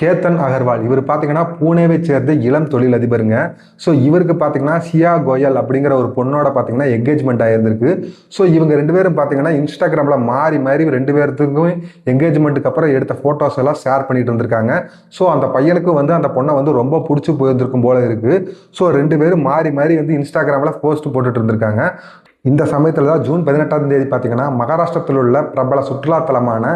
கேத்தன் அகர்வால் இவர் பார்த்தீங்கன்னா பூனேவை சேர்ந்த இளம் தொழிலதிபருங்க. ஸோ இவருக்கு பார்த்தீங்கன்னா சியா கோயல் அப்படிங்கிற ஒரு பொண்ணோட பார்த்தீங்கன்னா என்கேஜ்மெண்ட் ஆயிருந்திருக்கு. ஸோ இவங்க 2 பேரும் பார்த்தீங்கன்னா இன்ஸ்டாகிராமில் மாறி மாறி 2 பேர்த்துக்கும் என்கேஜ்மெண்ட்டுக்கு அப்புறம் எடுத்த ஃபோட்டோஸ் எல்லாம் ஷேர் பண்ணிட்டு இருந்திருக்காங்க. ஸோ அந்த பையனுக்கு வந்து அந்த பொண்ணை வந்து ரொம்ப பிடிச்சி போயிருந்திருக்கும் போல இருக்கு. ஸோ 2 பேரும் மாறி மாறி வந்து இன்ஸ்டாகிராமில் போஸ்ட் போட்டுட்டு இருந்திருக்காங்க. இந்த சமயத்தில் தான் ஜூன் 18ஆம் தேதி பார்த்தீங்கன்னா மகாராஷ்டிரத்தில் உள்ள பிரபல சுற்றுலாத்தலமான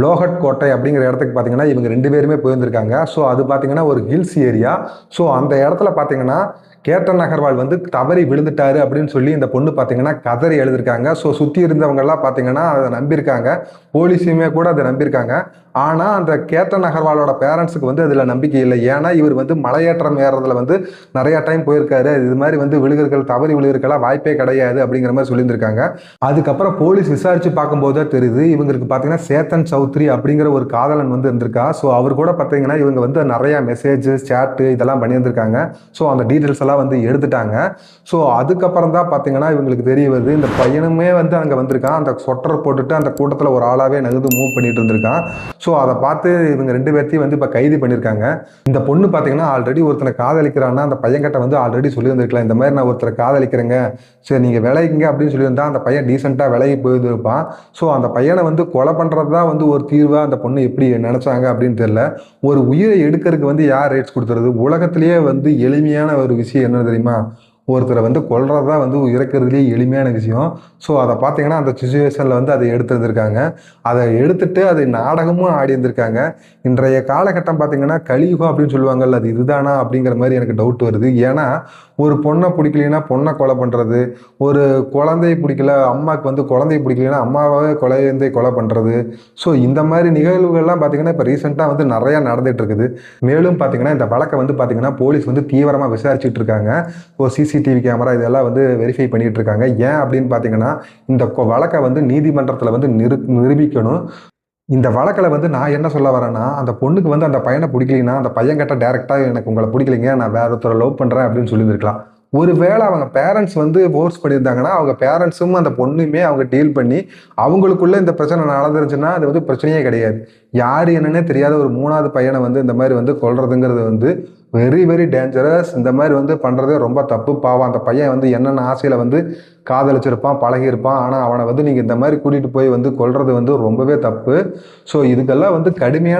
லோஹட் கோட்டை அப்படிங்கிற இடத்துக்கு பார்த்தீங்கன்னா இவங்க 2 பேருமே போயிருந்திருக்காங்க. ஸோ அது பார்த்தீங்கன்னா ஒரு ஹில்ஸ் ஏரியா. ஸோ அந்த இடத்துல பார்த்தீங்கன்னா கேத்தன் அகர்வால் வந்து தவறி விழுந்துட்டாரு அப்படின்னு சொல்லி இந்த பொண்ணு பார்த்தீங்கன்னா கதறி எழுதிருக்காங்க. ஸோ சுற்றி இருந்தவங்கெல்லாம் பார்த்தீங்கன்னா அதை நம்பியிருக்காங்க. போலீஸுமே கூட அதை நம்பியிருக்காங்க. ஆனால் அந்த கேத்தன் அகர்வாலோட பேரண்ட்ஸுக்கு வந்து அதில் நம்பிக்கை இல்லை. ஏன்னா இவர் வந்து மலையேற்றம் ஏறதுல வந்து நிறையா டைம் போயிருக்காரு. இது மாதிரி வந்து விழுகிறர்கள் தவறி விழுகிறதுக்கெல்லாம் வாய்ப்பே கிடையாது அப்படிங்கிற மாதிரி சொல்லியிருந்திருக்காங்க. அதுக்கப்புறம் போலீஸ் விசாரிச்சு பார்க்கும்போது தெரியுது இவங்களுக்கு பார்த்தீங்கன்னா சேத்தன் சௌத்ரி அப்படிங்கிற ஒரு காதலன் வந்து இருந்திருக்கா. ஸோ அவர் கூட பார்த்தீங்கன்னா இவங்க வந்து நிறையா மெசேஜ் சேட்டு இதெல்லாம் பண்ணியிருந்திருக்காங்க. ஸோ அந்த டீட்டெயில்ஸ் எல்லாம் வந்து எடுத்துட்டாங்க. ஸோ அதுக்கப்புறம் தான் பார்த்தீங்கன்னா இவங்களுக்கு தெரிய வருது இந்த பையனுமே வந்து அங்கே வந்திருக்கான். அந்த சொட்டர் போட்டுட்டு அந்த கூட்டத்தில் ஒரு ஆளாவே நகர்ந்து மூவ் பண்ணிட்டு இருந்திருக்கான். ஸோ அதை பார்த்து இவங்க 2 பேர்த்தையும் வந்து இப்போ கைது பண்ணியிருக்காங்க. இந்த பொண்ணு பார்த்தீங்கன்னா ஆல்ரெடி ஒருத்தனை காதலிக்கிறான்னா அந்த பையன்கிட்ட வந்து ஆல்ரெடி சொல்லியிருந்திருக்கலாம். இந்த மாதிரி நான் ஒருத்தரை காதலிக்கிறேங்க, சரி நீங்கள் விளையிங்க அப்படின்னு சொல்லியிருந்தா அந்த பையன் டீசெண்டாக விலகி போயிருப்பான். ஸோ அந்த பையனை வந்து கொலை பண்ணுறது தான் வந்து ஒரு தீர்வாக அந்த பொண்ணு எப்படி நினச்சாங்க அப்படின்னு தெரியல. ஒரு உயிரை எடுக்கிறதுக்கு வந்து யார் ரைட்ஸ் கொடுத்துறது? உலகத்திலேயே வந்து எளிமையான ஒரு விஷயம் என்ன தெரியுமா? ஒருத்தரை வந்து கொல்றது தான் வந்து இறக்குறதுலேயே எளிமையான விஷயம். ஸோ அதை பார்த்தீங்கன்னா அந்த சுச்சுவேஷனில் வந்து அதை எடுத்துருந்துருக்காங்க. அதை எடுத்துட்டு அதை நாடகமும் ஆடி இருந்திருக்காங்க. இன்றைய காலகட்டம் பார்த்தீங்கன்னா கலியுகம் அப்படின்னு சொல்லுவாங்கல்ல, அது இதுதானா அப்படிங்கிற மாதிரி எனக்கு டவுட் வருது. ஏன்னா ஒரு பொண்ணை பிடிக்கலைன்னா பொண்ணை கொலை பண்ணுறது, ஒரு குழந்தையை பிடிக்கல அம்மாவுக்கு வந்து குழந்தையை பிடிக்கலைன்னா அம்மாவே குழந்தை கொலை பண்ணுறது. ஸோ இந்த மாதிரி நிகழ்வுகள்லாம் பார்த்தீங்கன்னா இப்போ ரீசெண்டாக வந்து நிறையா நடந்துகிட்டு இருக்குது. மேலும் பார்த்தீங்கன்னா இந்த வழக்கை வந்து பார்த்தீங்கன்னா போலீஸ் வந்து தீவிரமாக விசாரிச்சுட்டு இருக்காங்க. ஒரு சிசிடிவி கேமரா இதெல்லாம் வந்து வெரிஃபை பண்ணிட்டு இருக்காங்க. ஏன் அப்படின்னு பார்த்தீங்கன்னா இந்த வழக்கை வந்து நீதிமன்றத்தில் வந்து நிரூபிக்கணும். இந்த வழக்கில் வந்து நான் என்ன சொல்ல வரேன்னா அந்த பொண்ணுக்கு வந்து அந்த பையனை பிடிக்கலைன்னா அந்த பையன் கிட்ட டேரெக்டாக எனக்கு உங்களை பிடிக்கலைங்க, நான் வேற ஒருத்தரை லவ் பண்ணுறேன் அப்படின்னு சொல்லியிருந்திருக்கலாம். ஒருவேளை அவங்க பேரண்ட்ஸ் வந்து ஃபோர்ஸ் பண்ணியிருந்தாங்கன்னா அவங்க பேரண்ட்ஸும் அந்த பொண்ணுமே அவங்க டீல் பண்ணி அவங்களுக்குள்ள இந்த பிரச்சனை நடந்துருச்சுன்னா அது வந்து பிரச்சனையே கிடையாது. யார் என்னன்னே தெரியாத ஒரு 3வது பையனை வந்து இந்த மாதிரி வந்து கொல்றதுங்கிறது வந்து வெரி வெரி டேஞ்சரஸ். இந்த மாதிரி வந்து பண்ணுறதே ரொம்ப தப்பு. பாவம் அந்த பையன் வந்து என்னென்ன ஆசையில் வந்து காதலிச்சிருப்பான், பழகியிருப்பான். ஆனால் அவனை வந்து நீங்கள் இந்த மாதிரி கூட்டிகிட்டு போய் வந்து கொல்றது வந்து ரொம்பவே தப்பு. ஸோ இதுக்கெல்லாம் வந்து கடுமையான